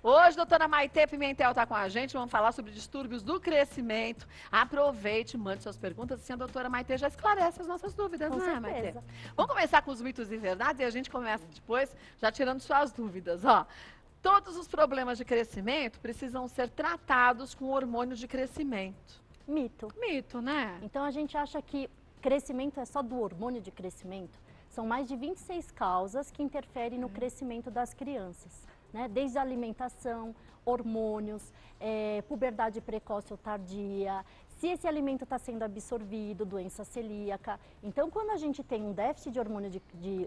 Hoje, doutora Maitê Pimentel está com a gente, vamos falar sobre distúrbios do crescimento. Aproveite, mande suas perguntas, assim a doutora Maitê já esclarece as nossas dúvidas, Com né, certeza. Maitê? Vamos começar com os mitos e verdades e a gente começa depois já tirando suas dúvidas, ó. Todos os problemas de crescimento precisam ser tratados com hormônio de crescimento. Mito. Mito, né? Então a gente acha que crescimento é só do hormônio de crescimento. São mais de 26 causas que interferem no crescimento das crianças, né? Desde a alimentação, hormônios, puberdade precoce ou tardia, se esse alimento está sendo absorvido, doença celíaca. Então, quando a gente tem um déficit de hormônio,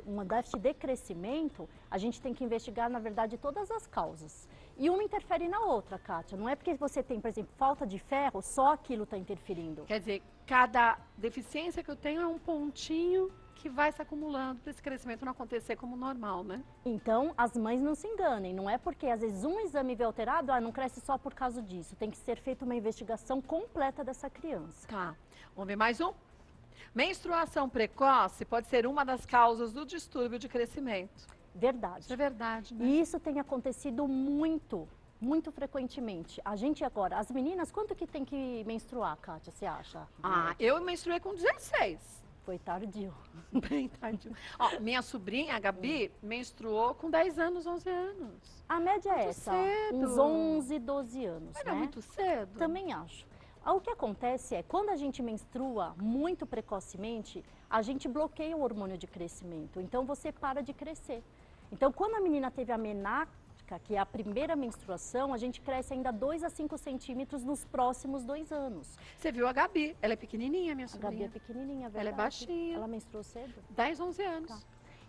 um déficit de crescimento, a gente tem que investigar, na verdade, todas as causas. E uma interfere na outra, Kátia. Não é porque você tem, por exemplo, falta de ferro, só aquilo está interferindo. Quer dizer, cada deficiência que eu tenho é um pontinho que vai se acumulando para esse crescimento não acontecer como normal, né? Então, as mães não se enganem. Não é porque, às vezes, um exame vê alterado, não cresce só por causa disso. Tem que ser feita uma investigação completa dessa criança. Tá. Vamos ver mais um? Menstruação precoce pode ser uma das causas do distúrbio de crescimento. Verdade. Isso é verdade, né? E isso tem acontecido muito frequentemente. A gente agora, as meninas, quanto que tem que menstruar, Kátia, você acha? Eu menstruei com 16. Foi tardio. Bem tardio. Ó, minha sobrinha, a Gabi, menstruou com 10 anos, 11 anos. A média é Muito essa, cedo. uns 11, 12 anos, Mas né? não é muito cedo? Também acho. O que acontece é, quando a gente menstrua muito precocemente, a gente bloqueia o hormônio de crescimento. Então, você para de crescer. Então, quando a menina teve a menarca, que é a primeira menstruação, a gente cresce ainda 2 a 5 centímetros nos próximos 2 anos. Você viu a Gabi, ela é pequenininha, minha A Gabi sobrinha. é pequenininha, verdade. Ela é baixinha. Ela menstruou cedo? 10, 11 anos. Tá.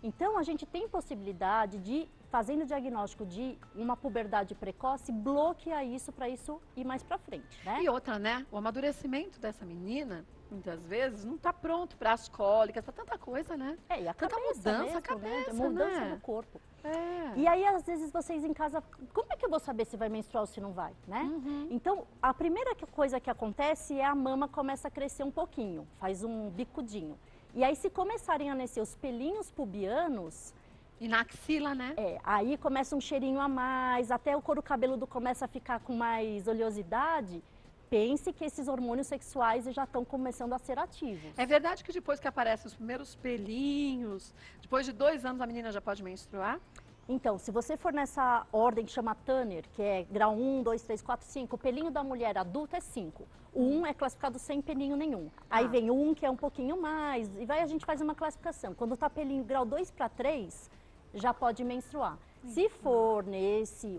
Então, a gente tem possibilidade de, fazendo o diagnóstico de uma puberdade precoce, bloquear isso para isso ir mais para frente, né? E outra, né? O amadurecimento dessa menina, muitas vezes, não está pronto para as cólicas, para tanta coisa, né? E a Tanta cabeça mudança, mesmo, a cabeça, né? Mudança né? do corpo. É. E aí, às vezes, vocês em casa, como é que eu vou saber se vai menstruar ou se não vai, né? Então, a primeira coisa que acontece é a mama começa a crescer um pouquinho, faz um bicudinho. E aí, se começarem a nascer os pelinhos pubianos, E na axila, né? aí começa um cheirinho a mais, até o couro cabeludo começa a ficar com mais oleosidade. Pense que esses hormônios sexuais já estão começando a ser ativos. É verdade que depois que aparecem os primeiros pelinhos, depois de 2 anos a menina já pode menstruar? Então, se você for nessa ordem que chama Tanner, que é grau 1, 2, 3, 4, 5, o pelinho da mulher adulta é 5. O 1 é classificado sem pelinho nenhum. Aí vem o 1, que é um pouquinho mais, e a gente faz uma classificação. Quando está pelinho grau 2 para 3, já pode menstruar. Se for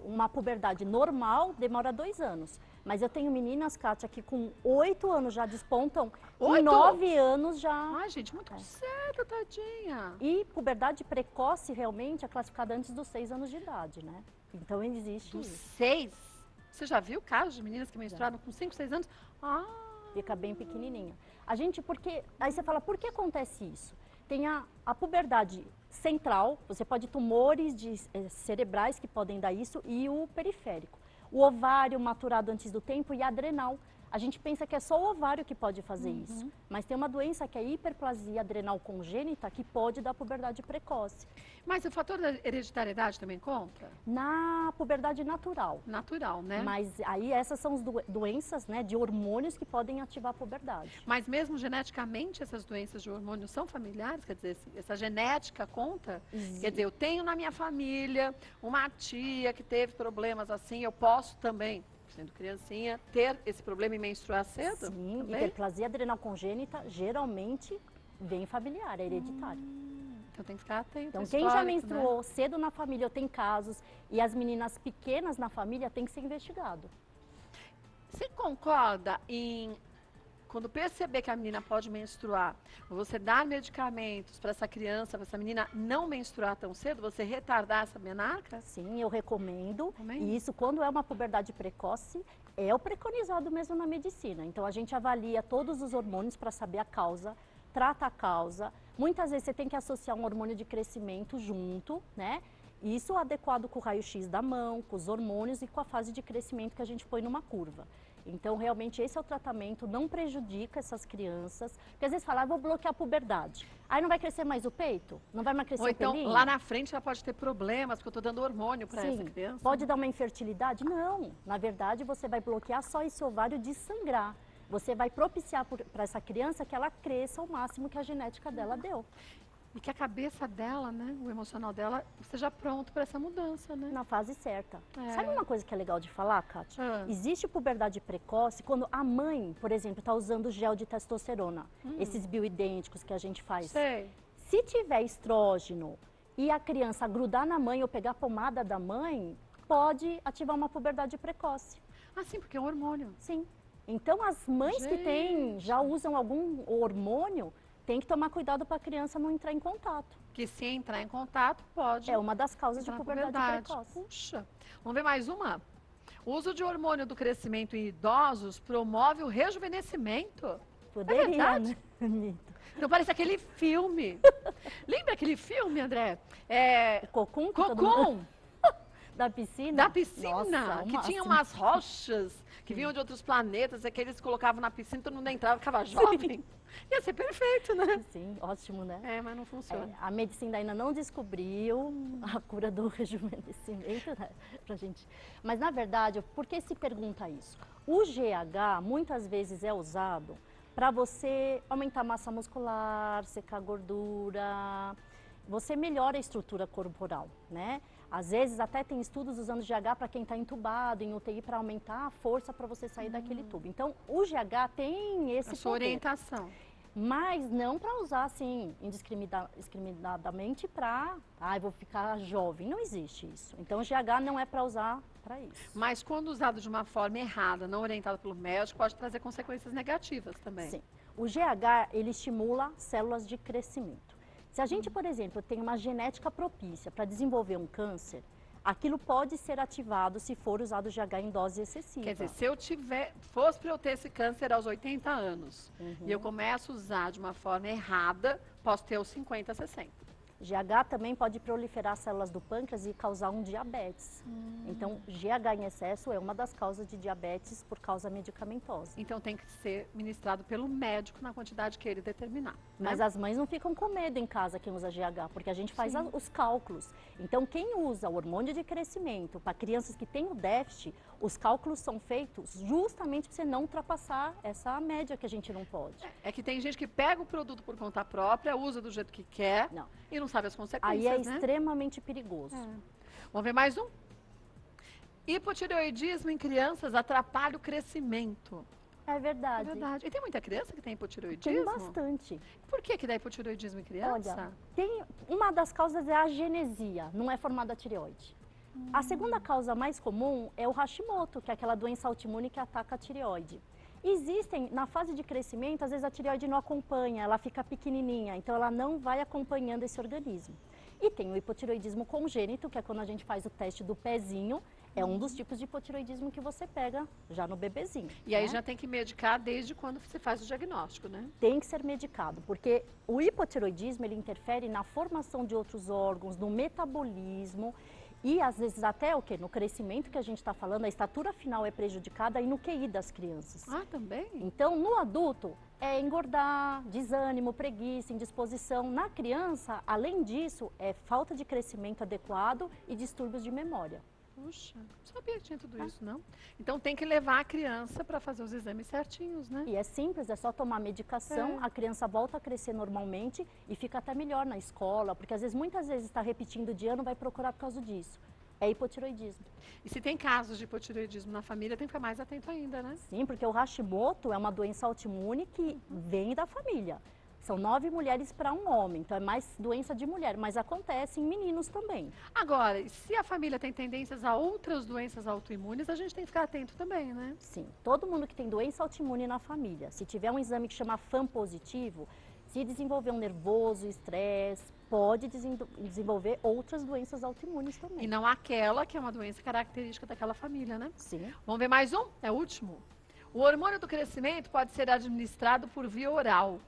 uma puberdade normal, demora 2 anos. Mas eu tenho meninas, Kátia, que com 8 anos já despontam, com 8? 9 anos já... Ai, gente, muito cedo, tadinha. E puberdade precoce realmente é classificada antes dos 6 anos de idade, né? Então existe Dos isso. 6? Você já viu casos de meninas que menstruaram com 5, 6 anos? Fica bem pequenininha. Aí você fala, por que acontece isso? Tem a puberdade central, você pode ter tumores cerebrais que podem dar isso, e o periférico. O ovário maturado antes do tempo e a adrenal. A gente pensa que é só o ovário que pode fazer isso, mas tem uma doença que é a hiperplasia adrenal congênita que pode dar puberdade precoce. Mas o fator da hereditariedade também conta? Na puberdade natural. Natural, né? Mas aí essas são as doenças, né, de hormônios que podem ativar a puberdade. Mas mesmo geneticamente essas doenças de hormônio são familiares? Quer dizer, essa genética conta? Quer dizer, eu tenho na minha família uma tia que teve problemas assim, eu posso também, sendo criancinha, ter esse problema e menstruar cedo? Sim, também? hiperplasia adrenal congênita geralmente vem familiar, é hereditário. Então tem que ficar atento. Então ao quem já histórico, menstruou né? cedo na família, ou tem casos, e as meninas pequenas na família, tem que ser investigado. Você concorda em, quando perceber que a menina pode menstruar, você dar medicamentos para essa criança, para essa menina não menstruar tão cedo, você retardar essa menarca? Sim, eu recomendo. Recomenda? E isso, quando é uma puberdade precoce, é o preconizado mesmo na medicina. Então a gente avalia todos os hormônios para saber a causa, trata a causa. Muitas vezes você tem que associar um hormônio de crescimento junto, né? Isso adequado com o raio-x da mão, com os hormônios e com a fase de crescimento que a gente põe numa curva. Então, realmente, esse é o tratamento, não prejudica essas crianças. Porque às vezes fala, vou bloquear a puberdade. Aí não vai crescer mais o peito? Não vai mais crescer Ou o então, pelinho? lá na frente, ela pode ter problemas, porque eu estou dando hormônio para essa Sim, criança. pode dar uma infertilidade? Não, na verdade você vai bloquear só esse ovário de sangrar. Você vai propiciar para essa criança que ela cresça o máximo que a genética dela deu. E que a cabeça dela, né, o emocional dela, esteja pronto para essa mudança, né? Na fase certa. É. Sabe uma coisa que é legal de falar, Kátia? Ah. Existe puberdade precoce quando a mãe, por exemplo, está usando gel de testosterona. Esses bioidênticos que a gente faz. Sei. Se tiver estrógeno e a criança grudar na mãe ou pegar a pomada da mãe, pode ativar uma puberdade precoce. Ah, sim, porque é um hormônio. Sim. Então, as mães que já usam algum hormônio, tem que tomar cuidado para a criança não entrar em contato. Que se entrar em contato, pode. É uma das causas de entrar na puberdade precoce. Puxa. Vamos ver mais uma? O uso de hormônio do crescimento em idosos promove o rejuvenescimento? Poderia, verdade? né, Mito? Então parece aquele filme. Lembra aquele filme, André? O Cocum? que todo Cocum! mundo- Da piscina? Da piscina, Nossa, o que tinha máximo. umas rochas que vinham de outros planetas, e que eles colocavam na piscina, todo mundo entrava, ficava jovem. Ia ser perfeito, né? Sim, ótimo, né? É, mas não funciona. É, a medicina ainda não descobriu a cura do rejuvenescimento, né, pra gente. Mas, na verdade, por que se pergunta isso? O GH, muitas vezes, é usado para você aumentar a massa muscular, secar gordura, você melhora a estrutura corporal, né? Às vezes até tem estudos usando GH para quem está entubado em UTI para aumentar a força para você sair daquele tubo. Então, o GH tem esse A sua poder. orientação. Mas não para usar assim indiscriminadamente para, vou ficar jovem. Não existe isso. Então o GH não é para usar para isso. Mas quando usado de uma forma errada, não orientada pelo médico, pode trazer consequências negativas também. Sim. O GH, ele estimula células de crescimento. Se a gente, por exemplo, tem uma genética propícia para desenvolver um câncer, aquilo pode ser ativado se for usado o GH em dose excessiva. Quer dizer, se eu fosse para eu ter esse câncer aos 80 anos, e eu começo a usar de uma forma errada, posso ter aos 50, 60. GH também pode proliferar células do pâncreas e causar um diabetes. Então, GH em excesso é uma das causas de diabetes por causa medicamentosa. Então tem que ser ministrado pelo médico na quantidade que ele determinar. Mas as mães não ficam com medo em casa quem usa GH, porque a gente faz os cálculos. Então, quem usa o hormônio de crescimento para crianças que têm o déficit, os cálculos são feitos justamente para você não ultrapassar essa média que a gente não pode. É que tem gente que pega o produto por conta própria, usa do jeito que quer Não. e não sabe as consequências, Aí é né? extremamente perigoso. Vamos ver mais um? Hipotireoidismo em crianças atrapalha o crescimento. É verdade. É verdade. E tem muita criança que tem hipotireoidismo? Tem bastante. Por que dá hipotireoidismo em criança? Olha, uma das causas é a agenesia, não é formada a tireoide. A segunda causa mais comum é o Hashimoto, que é aquela doença autoimune que ataca a tireoide. Existem, na fase de crescimento, às vezes a tireoide não acompanha, ela fica pequenininha, então ela não vai acompanhando esse organismo. E tem o hipotireoidismo congênito, que é quando a gente faz o teste do pezinho, é um dos tipos de hipotireoidismo que você pega já no bebezinho. E aí né? já tem que medicar desde quando você faz o diagnóstico, né? Tem que ser medicado, porque o hipotireoidismo ele interfere na formação de outros órgãos, no metabolismo e às vezes até o quê? No crescimento que a gente está falando, a estatura final é prejudicada e no QI das crianças. Ah, também? Então, no adulto, é engordar, desânimo, preguiça, indisposição. Na criança, além disso, é falta de crescimento adequado e distúrbios de memória. Puxa, não sabia que tinha tudo isso, não. Então tem que levar a criança para fazer os exames certinhos, né? E é simples, é só tomar medicação, a criança volta a crescer normalmente e fica até melhor na escola, porque às vezes, muitas vezes está repetindo de ano, vai procurar por causa disso. É hipotireoidismo. E se tem casos de hipotireoidismo na família, tem que ficar mais atento ainda, né? Sim, porque o Hashimoto é uma doença autoimune que vem da família. São 9 mulheres para um homem, então é mais doença de mulher, mas acontece em meninos também. Agora, e se a família tem tendências a outras doenças autoimunes, a gente tem que ficar atento também, né? Sim, todo mundo que tem doença autoimune na família, se tiver um exame que chama FAM positivo, se desenvolver um nervoso, estresse, pode desenvolver outras doenças autoimunes também. E não aquela que é uma doença característica daquela família, né? Sim. Vamos ver mais um? É o último. O hormônio do crescimento pode ser administrado por via oral.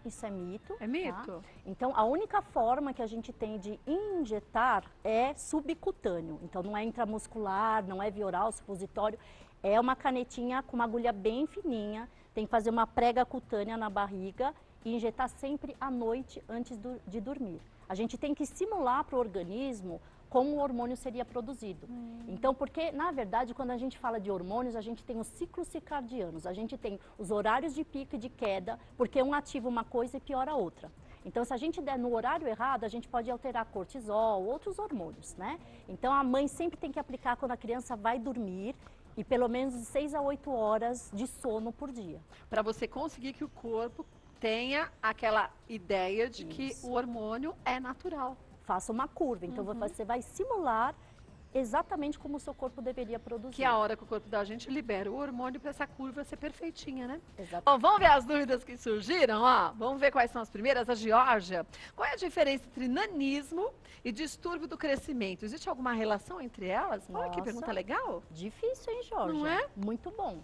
Isso é mito. É mito? Tá? Então, a única forma que a gente tem de injetar é subcutâneo. Então, não é intramuscular, não é via oral, supositório. É uma canetinha com uma agulha bem fininha, tem que fazer uma prega cutânea na barriga e injetar sempre à noite antes de dormir. A gente tem que simular para o organismo como o hormônio seria produzido. Então, porque, na verdade, quando a gente fala de hormônios, a gente tem os ciclos circadianos, a gente tem os horários de pico e de queda, porque um ativa uma coisa e piora a outra. Então, se a gente der no horário errado, a gente pode alterar cortisol, outros hormônios, né? Então, a mãe sempre tem que aplicar quando a criança vai dormir e pelo menos de 6 a 8 horas de sono por dia. Para você conseguir que o corpo tenha aquela ideia de que o hormônio é natural. Faça uma curva, então você vai simular exatamente como o seu corpo deveria produzir. Que é a hora que o corpo da gente libera o hormônio para essa curva ser perfeitinha, né? Exatamente. Bom, vamos ver as dúvidas que surgiram, ó. Vamos ver quais são as primeiras. A Geórgia. Qual é a diferença entre nanismo e distúrbio do crescimento? Existe alguma relação entre elas? Olha que Nossa. pergunta legal. Difícil, hein, Jorge? Não é? Muito bom.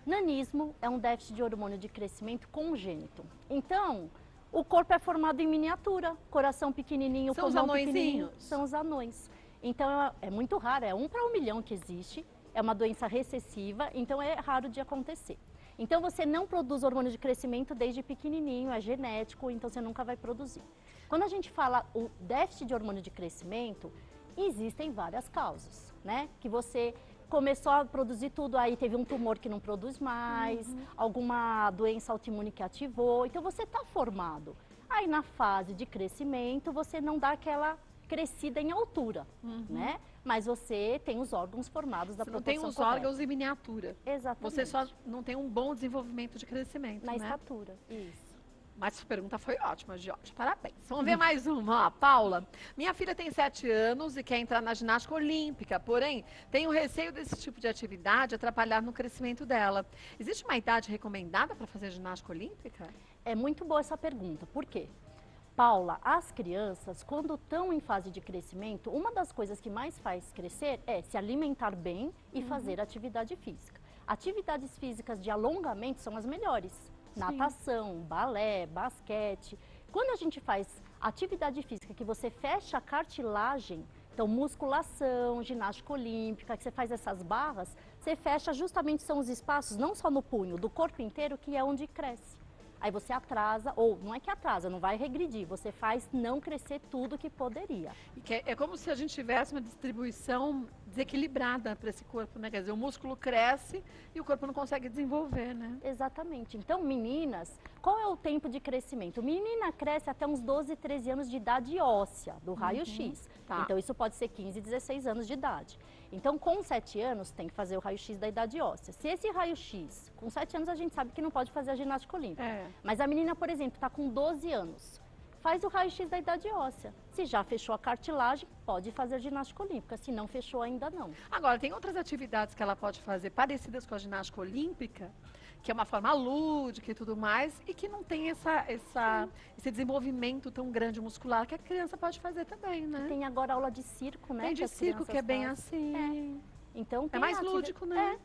Nanismo é um déficit de hormônio de crescimento congênito. Então, o corpo é formado em miniatura, coração pequenininho, São os pulmão pequenininho. anõezinhos? São os anões. Então, é muito raro, é 1 para 1 milhão que existe. É uma doença recessiva, então é raro de acontecer. Então, você não produz hormônio de crescimento desde pequenininho, é genético, então você nunca vai produzir. Quando a gente fala o déficit de hormônio de crescimento, existem várias causas, né? Que você começou a produzir tudo, aí teve um tumor que não produz mais, alguma doença autoimune que ativou, então você está formado. Aí na fase de crescimento, você não dá aquela crescida em altura, né? Mas você tem os órgãos formados da Você não tem proporção os correta. órgãos em miniatura. Exatamente. Você só não tem um bom desenvolvimento de crescimento, na né? estatura, isso. Mas a pergunta foi ótima, Jorge. Parabéns. Vamos ver mais uma. Ó, Paula. Minha filha tem 7 anos e quer entrar na ginástica olímpica, porém, tenho receio desse tipo de atividade atrapalhar no crescimento dela. Existe uma idade recomendada para fazer ginástica olímpica? É muito boa essa pergunta. Por quê? Paula, as crianças, quando estão em fase de crescimento, uma das coisas que mais faz crescer é se alimentar bem e fazer atividade física. Atividades físicas de alongamento são as melhores. Natação, balé, basquete. Quando a gente faz atividade física que você fecha a cartilagem, então musculação, ginástica olímpica, que você faz essas barras, você fecha justamente são os espaços, não só no punho, do corpo inteiro, que é onde cresce. Aí você atrasa, ou não é que atrasa, não vai regredir, você faz não crescer tudo que poderia. E que é como se a gente tivesse uma distribuição desequilibrada para esse corpo, né? Quer dizer, o músculo cresce e o corpo não consegue desenvolver, né? Exatamente. Então, meninas, qual é o tempo de crescimento? Menina cresce até uns 12, 13 anos de idade óssea, do raio-x. Tá. Então, isso pode ser 15, 16 anos de idade. Então, com 7 anos, tem que fazer o raio-x da idade óssea. Se esse raio-x, com 7 anos, a gente sabe que não pode fazer a ginástica olímpica. É. Mas a menina, por exemplo, está com 12 anos. Faz o raio-x da idade óssea. Se já fechou a cartilagem, pode fazer ginástica olímpica. Se não fechou, ainda não. Agora, tem outras atividades que ela pode fazer parecidas com a ginástica olímpica, que é uma forma lúdica e tudo mais, e que não tem esse desenvolvimento tão grande muscular que a criança pode fazer também, né? Tem agora aula de circo, né? Tem de as circo que é crianças bem fazem. assim. Então, É tem mais ativi- lúdico, né?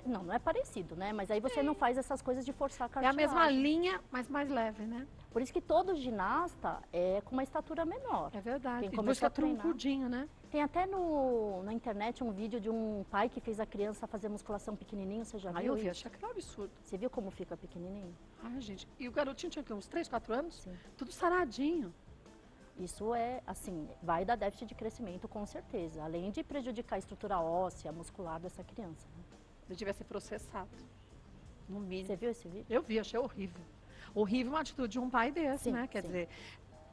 Não, não é parecido, né? Mas aí você não faz essas coisas de forçar a É a cartilagem. mesma linha, mas mais leve, né? Por isso que todo ginasta é com uma estatura menor. É verdade. Quem E depois começou a fica treinar. troncudinho, né? Tem até na internet um vídeo de um pai que fez a criança fazer musculação pequenininho, você já Aí viu eu vi, isso? achei aquele absurdo. Você viu como fica pequenininho? Ai, gente. E o garotinho tinha o quê? Uns 3, 4 anos? Sim. Tudo saradinho. Isso é, assim, vai dar déficit de crescimento com certeza, além de prejudicar a estrutura óssea, muscular dessa criança. Né? Ele devia ser processado. No mínimo. Você viu esse vídeo? Eu vi, achei horrível. Horrível uma atitude de um pai desse, Sim, né? Quer sim. dizer,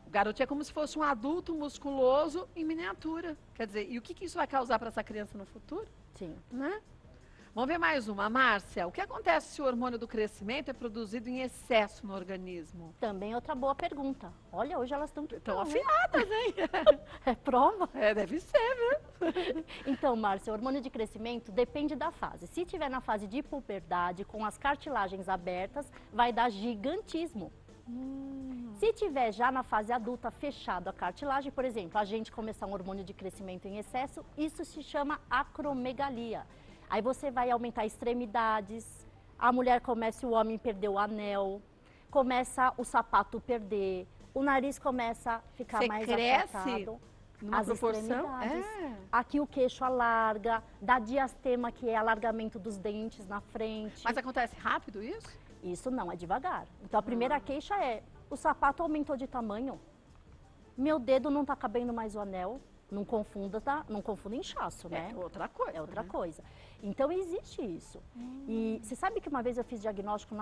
o garoto é como se fosse um adulto musculoso em miniatura. Quer dizer, e o que isso vai causar para essa criança no futuro, Sim. né? Vamos ver mais uma. Márcia, o que acontece se o hormônio do crescimento é produzido em excesso no organismo? Também outra boa pergunta. Olha, hoje elas estão Estão afiadas, hein? É prova? É, deve ser, viu? Então, Márcia, o hormônio de crescimento depende da fase. Se tiver na fase de puberdade, com as cartilagens abertas, vai dar gigantismo. Se tiver já na fase adulta, fechado a cartilagem, por exemplo, a gente começar um hormônio de crescimento em excesso, isso se chama acromegalia. Aí você vai aumentar extremidades, a mulher começa, o homem perder o anel, começa o sapato perder, o nariz começa a ficar Você mais cresce achatado. numa as proporção. extremidades. É. Aqui o queixo alarga, dá diastema, que é alargamento dos dentes na frente. Mas acontece rápido isso? Isso não, é devagar. Então a primeira queixa é, o sapato aumentou de tamanho, meu dedo não tá cabendo mais o anel, não confunda, tá? Não confunda inchaço, né? É outra coisa. É outra né? coisa. Então existe isso. E você sabe que uma vez eu fiz diagnóstico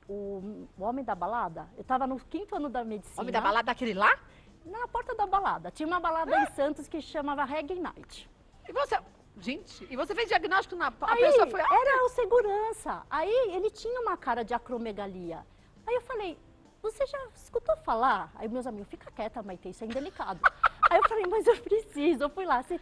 o homem da balada? Eu estava no 5º ano da medicina. Homem da balada daquele lá? Na porta da balada. Tinha uma balada em Santos que chamava Reggae Night. E você. Gente, e você fez diagnóstico na. A Aí, pessoa foi. era o segurança. Aí ele tinha uma cara de acromegalia. Aí eu falei, você já escutou falar? Aí meus amigos, fica quieta, Maite, isso é indelicado. Aí eu falei, mas eu preciso. Eu fui lá, você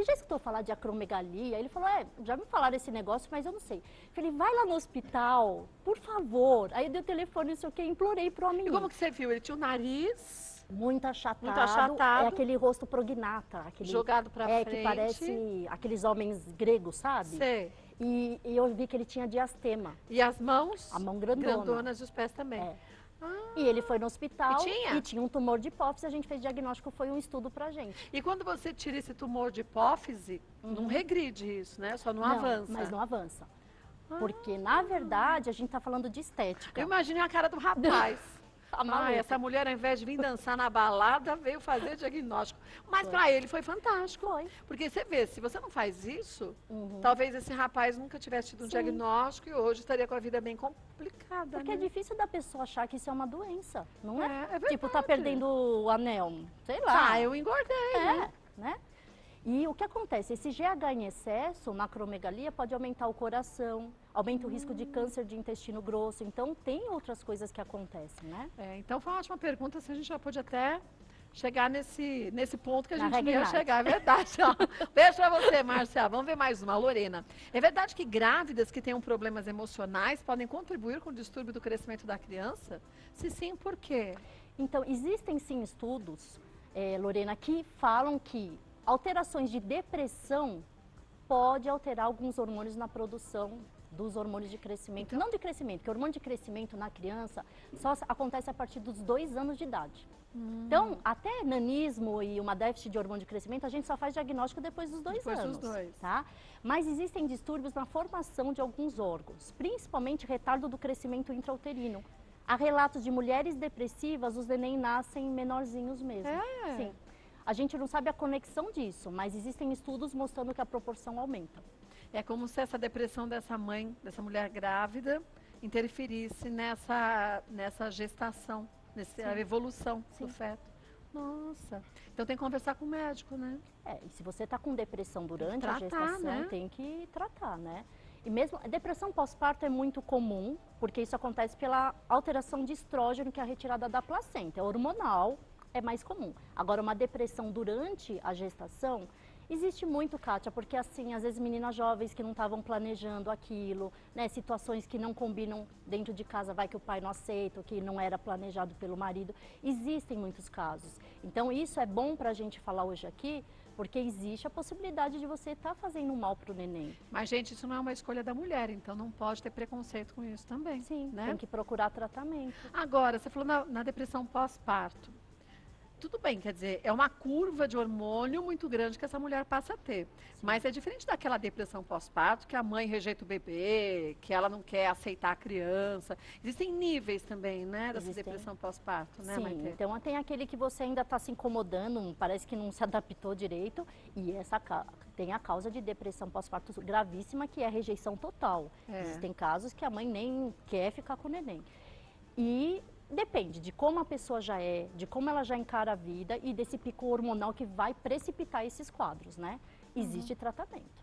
já escutou falar de acromegalia? Ele falou, já me falaram esse negócio, mas eu não sei. Eu falei, vai lá no hospital, por favor. Aí eu dei o telefone, não sei o que, implorei pro homem. E como que você viu? Ele tinha o nariz muito achatado. Muito achatado. É aquele rosto prognata. Aquele, jogado pra frente. que parece aqueles homens gregos, sabe? Sei. E eu vi que ele tinha diastema. E as mãos? A mão grandona. Grandonas e os pés também. É. E ele foi no hospital E tinha um tumor de hipófise, a gente fez diagnóstico, foi um estudo pra gente. E quando você tira esse tumor de hipófise, não regride isso, né? Só não avança. Mas não avança. Porque, na verdade, a gente tá falando de estética. Eu imaginei a cara do rapaz. A maluca. Essa mulher, ao invés de vir dançar na balada, veio fazer diagnóstico. Mas para ele foi fantástico. Foi. Porque você vê, se você não faz isso, talvez esse rapaz nunca tivesse tido um diagnóstico e hoje estaria com a vida bem complicada. Porque né? é difícil da pessoa achar que isso é uma doença, não é? É verdade. Tipo, tá perdendo o anel, sei lá. Ah, eu engordei, né? né? E o que acontece? Esse GH em excesso, macromegalia, pode aumentar o coração, aumenta o risco de câncer de intestino grosso. Então, tem outras coisas que acontecem, né? Então foi uma ótima pergunta, se a gente já pode até chegar nesse ponto que a Na gente Reggae ia Night. chegar, é verdade. Ó. Beijo pra você, Márcia. Vamos ver mais uma, Lorena. É verdade que grávidas que tenham problemas emocionais podem contribuir com o distúrbio do crescimento da criança? Se sim, por quê? Então, existem sim estudos, Lorena, que falam que alterações de depressão pode alterar alguns hormônios na produção dos hormônios de crescimento. Não de crescimento, porque o hormônio de crescimento na criança só acontece a partir dos 2 anos de idade. Então, até nanismo e uma déficit de hormônio de crescimento, a gente só faz diagnóstico depois dos 2 anos. Depois dos 2. Tá? Mas existem distúrbios na formação de alguns órgãos, principalmente retardo do crescimento intrauterino. Há relatos de mulheres depressivas, os neném nascem menorzinhos mesmo. É? Sim. A gente não sabe a conexão disso, mas existem estudos mostrando que a proporção aumenta. É como se essa depressão dessa mãe, dessa mulher grávida, interferisse nessa gestação, nessa evolução do feto. Nossa. Então tem que conversar com o médico, né? E se você está com depressão durante Tratar, a gestação, né? tem que tratar, né? E mesmo a depressão pós-parto é muito comum, porque isso acontece pela alteração de estrógeno, que é a retirada da placenta. É hormonal, é mais comum. Agora, uma depressão durante a gestação, existe muito, Kátia, porque assim, às vezes meninas jovens que não estavam planejando aquilo, né, situações que não combinam dentro de casa, vai que o pai não aceita, que não era planejado pelo marido, existem muitos casos. Então, isso é bom para a gente falar hoje aqui, porque existe a possibilidade de você estar fazendo mal para o neném. Mas, gente, isso não é uma escolha da mulher, então não pode ter preconceito com isso também. Sim, né? tem que procurar tratamento. Agora, você falou na depressão pós-parto. Tudo bem, quer dizer, é uma curva de hormônio muito grande que essa mulher passa a ter. Mas é diferente daquela depressão pós-parto, que a mãe rejeita o bebê, que ela não quer aceitar a criança. Existem níveis também, né, dessa depressão pós-parto, né, Sim, Maite? então tem aquele que você ainda está se incomodando, parece que não se adaptou direito, e tem a causa de depressão pós-parto gravíssima, que é a rejeição total. Existem casos que a mãe nem quer ficar com o neném. E depende de como a pessoa já é, de como ela já encara a vida e desse pico hormonal que vai precipitar esses quadros, né? Existe tratamento.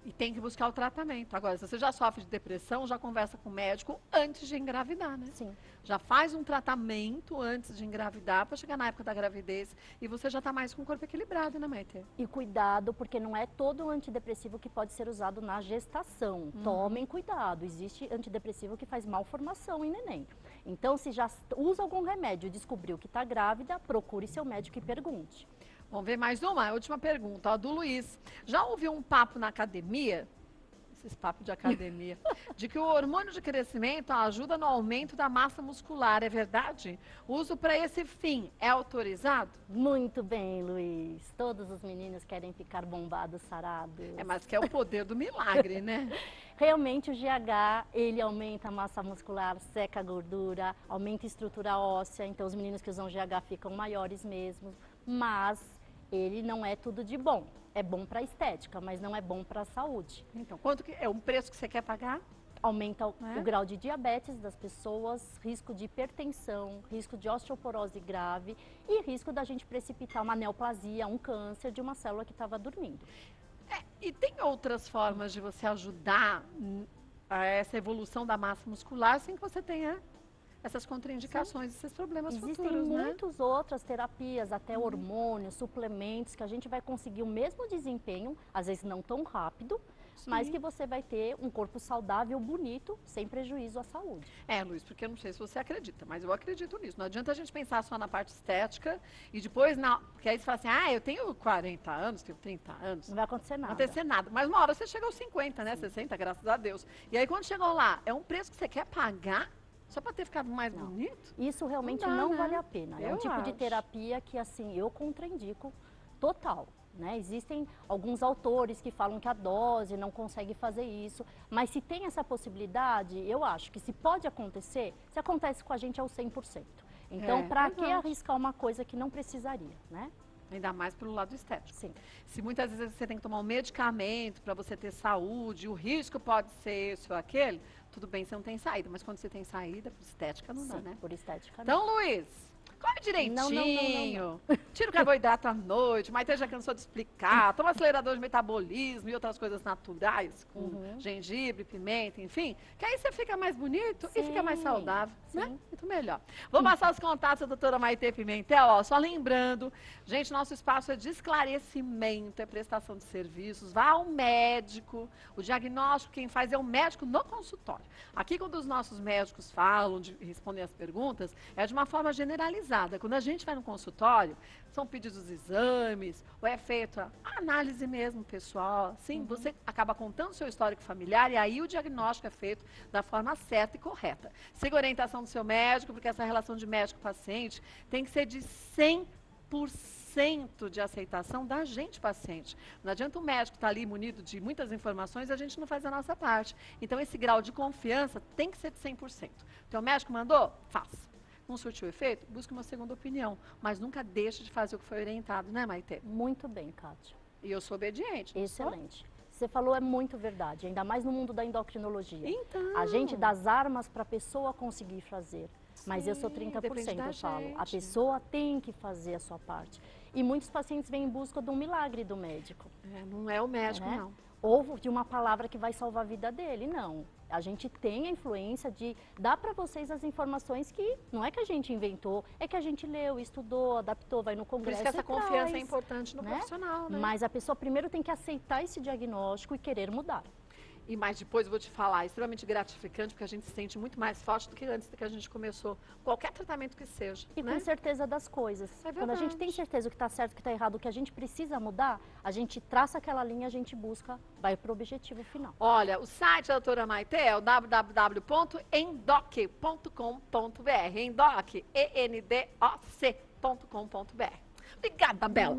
E tem que buscar o tratamento. Agora, se você já sofre de depressão, já conversa com o médico antes de engravidar, né? Sim. Já faz um tratamento antes de engravidar, para chegar na época da gravidez e você já está mais com o corpo equilibrado, né, Maite? E cuidado, porque não é todo antidepressivo que pode ser usado na gestação. Tomem cuidado. Existe antidepressivo que faz malformação em neném. Então, se já usa algum remédio e descobriu que está grávida, procure seu médico e pergunte. Vamos ver mais uma? Última pergunta, ó, do Luiz. Já ouviu um papo na academia? esses papos de academia, de que o hormônio de crescimento ajuda no aumento da massa muscular, é verdade? O uso para esse fim é autorizado? Muito bem, Luiz. Todos os meninos querem ficar bombados, sarados. Mas que é o poder do milagre, né? Realmente o GH, ele aumenta a massa muscular, seca a gordura, aumenta a estrutura óssea, então os meninos que usam GH ficam maiores mesmo, mas ele não é tudo de bom. É bom para a estética, mas não é bom para a saúde. Então, quanto que é um preço que você quer pagar? Aumenta o grau de diabetes das pessoas, risco de hipertensão, risco de osteoporose grave e risco da gente precipitar uma neoplasia, um câncer de uma célula que estava dormindo. E tem outras formas de você ajudar a essa evolução da massa muscular sem que você tenha essas contraindicações, esses problemas futuros, né? Existem muitas outras terapias, até hormônios, suplementos, que a gente vai conseguir o mesmo desempenho, às vezes não tão rápido, mas que você vai ter um corpo saudável, bonito, sem prejuízo à saúde. Luiz, porque eu não sei se você acredita, mas eu acredito nisso. Não adianta a gente pensar só na parte estética e depois, porque aí você fala assim, eu tenho 40 anos, tenho 30 anos. Não vai acontecer nada. Não vai acontecer nada. Mas uma hora você chega aos 50, né? 60, graças a Deus. E aí quando chegou lá, é um preço que você quer pagar só para ter ficado mais bonito? Isso realmente não vale a pena. É um tipo de terapia que, assim, eu contraindico total. Né? Existem alguns autores que falam que a dose não consegue fazer isso, mas se tem essa possibilidade, eu acho que se pode acontecer, se acontece com a gente é o 100%. Então, para que arriscar uma coisa que não precisaria, né? Ainda mais pelo lado estético. Sim. Se muitas vezes você tem que tomar um medicamento para você ter saúde, o risco pode ser esse ou aquele, tudo bem, você não tem saída. Mas quando você tem saída, por estética não dá, né? Por estética não. Então, Luiz, come direitinho, tira o carboidrato à noite, Maite já cansou de explicar, toma acelerador de metabolismo e outras coisas naturais, com gengibre, pimenta, enfim, que aí você fica mais bonito e fica mais saudável, né? Muito melhor. Vou passar os contatos da doutora Maite Pimentel, só lembrando, gente, nosso espaço é de esclarecimento, é prestação de serviços, vá ao médico, o diagnóstico quem faz é o médico no consultório. Aqui, quando os nossos médicos falam, respondem as perguntas, é de uma forma generalizada. Quando a gente vai no consultório, são pedidos os exames, ou é feita a análise mesmo, pessoal. Sim, você acaba contando o seu histórico familiar e aí o diagnóstico é feito da forma certa e correta. Siga a orientação do seu médico, porque essa relação de médico-paciente tem que ser de 100% de aceitação da gente paciente. Não adianta o médico estar ali munido de muitas informações e a gente não faz a nossa parte. Então, esse grau de confiança tem que ser de 100%. Então, o médico mandou? Faça. Não surtiu efeito? Busque uma segunda opinião. Mas nunca deixe de fazer o que foi orientado, né, Maite? Muito bem, Kátia. E eu sou obediente. Excelente. Você falou é muito verdade, ainda mais no mundo da endocrinologia. Então. A gente dá as armas para a pessoa conseguir fazer. Mas eu sou 30%, eu falo. A pessoa tem que fazer a sua parte. E muitos pacientes vêm em busca de um milagre do médico. Não é o médico, né? não. Ou de uma palavra que vai salvar a vida dele, não. A gente tem a influência de dar para vocês as informações que não é que a gente inventou, é que a gente leu, estudou, adaptou, vai no congresso. Por isso que essa confiança é importante no profissional, né? Mas a pessoa primeiro tem que aceitar esse diagnóstico e querer mudar. E mais depois, vou te falar, é extremamente gratificante, porque a gente se sente muito mais forte do que antes que a gente começou. Qualquer tratamento que seja. E com certeza das coisas. Quando a gente tem certeza o que está certo, o que está errado, o que a gente precisa mudar, a gente traça aquela linha, a gente busca, vai para o objetivo final. Olha, o site da doutora Maite é o www.endoc.com.br. Endoc, ENDOC.com.br. Obrigada, Bela.